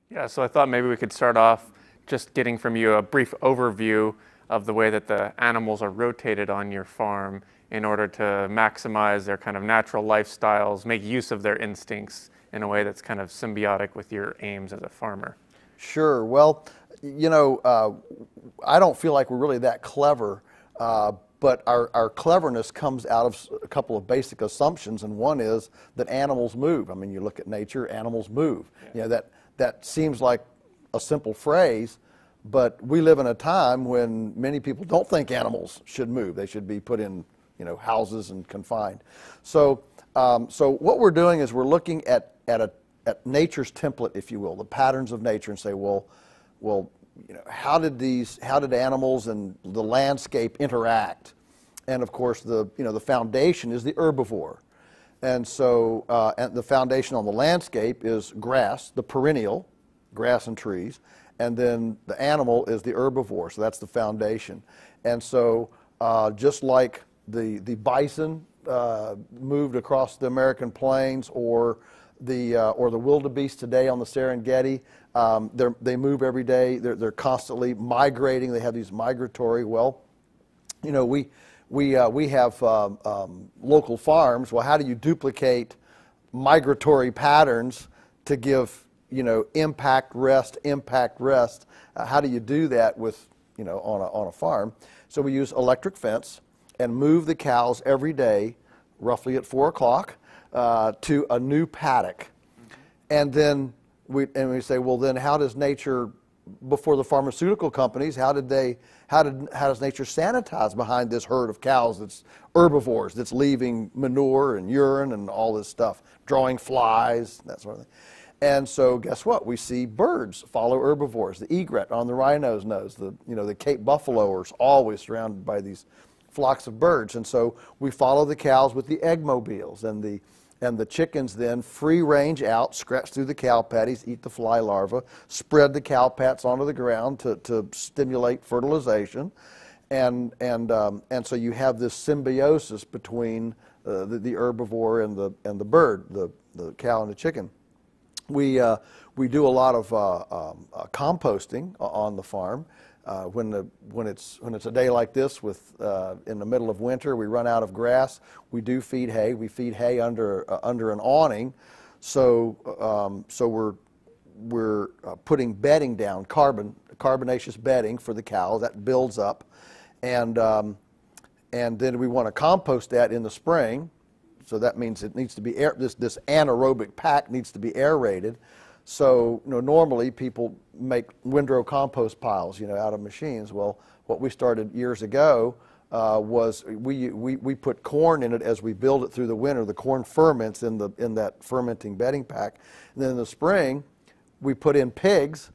Yeah, so I thought maybe we could start off just getting from you a brief overview of the way that the animals are rotated on your farm in order to maximize their kind of natural lifestyles, make use of their instincts in a way that's kind of symbiotic with your aims as a farmer. Sure. Well, I don't feel like we're really that clever, but our cleverness comes out of a couple of basic assumptions, and one is that animals move. I mean, you look at nature, animals move. Yeah. That seems like a simple phrase, but we live in a time when many people don't think animals should move. They should be put in, houses and confined. So what we're doing is we're looking at nature's template, if you will, the patterns of nature, and say, well, how did animals and the landscape interact? And of course, the foundation is the herbivore. And so and the foundation on the landscape is grass, the perennial, grass and trees, and then the animal is the herbivore, so that's the foundation. And so just like the bison moved across the American plains, or the wildebeest today on the Serengeti, they move every day. They're constantly migrating. They have these migratory. Well, we have local farms. Well, how do you duplicate migratory patterns to give impact rest? How do you do that with on a farm? So we use electric fence and move the cows every day, roughly at 4 o'clock, to a new paddock. And then we say, well, then how does nature, before the pharmaceutical companies, how does nature sanitize behind this herd of cows that's herbivores, that's leaving manure and urine and all this stuff, drawing flies, that sort of thing. And so guess what? We see birds follow herbivores. The egret on the rhino's nose, the Cape buffalo is always surrounded by these flocks of birds. And so we follow the cows with the eggmobiles, and the chickens then free range out, scratch through the cow patties, eat the fly larvae, spread the cow pats onto the ground to stimulate fertilization, and so you have this symbiosis between the herbivore and the bird, the cow and the chicken. We do a lot of composting on the farm. When it's a day like this, in the middle of winter, we run out of grass. We do feed hay. We feed hay under an awning, so we're putting bedding down, carbonaceous bedding for the cow that builds up, and then we want to compost that in the spring. So that means it needs to be this anaerobic pack needs to be aerated. So normally people make windrow compost piles out of machines. Well, what we started years ago was we put corn in it as we build it through the winter. The corn ferments in that fermenting bedding pack, and then in the spring we put in pigs,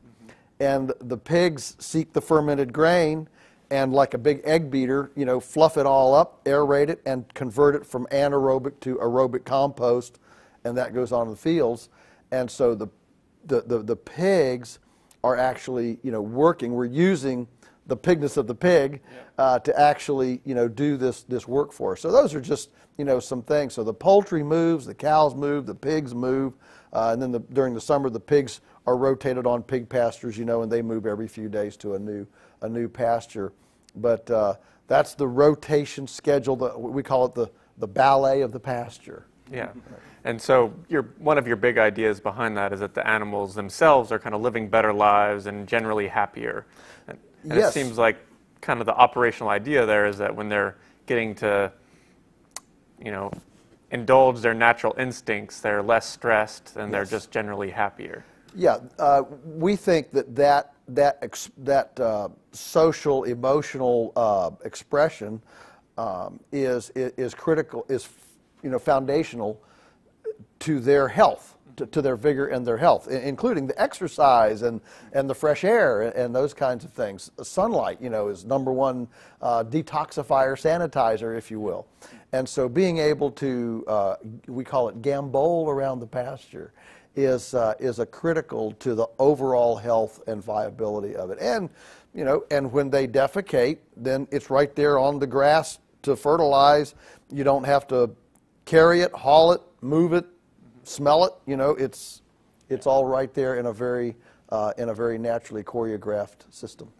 and the pigs seek the fermented grain, and like a big egg beater, fluff it all up, aerate it, and convert it from anaerobic to aerobic compost, and that goes on in the fields. And so the pigs are actually working. We're using the pigness of the pig to actually do this work for us. So those are just some things. So the poultry moves, the cows move, the pigs move, and then during the summer the pigs are rotated on pig pastures, and they move every few days to a new pasture. But that's the rotation schedule. We call it the ballet of the pasture. Yeah. And so one of your big ideas behind that is that the animals themselves are kind of living better lives and generally happier. And Yes. It seems like kind of the operational idea there is that when they're getting to, indulge their natural instincts, they're less stressed and they're just generally happier. Yeah, we think that social, emotional expression is critical, is foundational to their health, to their vigor and their health, including the exercise and the fresh air and those kinds of things. Sunlight, is #1 detoxifier, sanitizer, if you will. And so being able to, we call it gambole around the pasture, is a critical to the overall health and viability of it. And and when they defecate, then it's right there on the grass to fertilize. You don't have to carry it, haul it, move it, smell it. It's all right there in a very naturally choreographed system.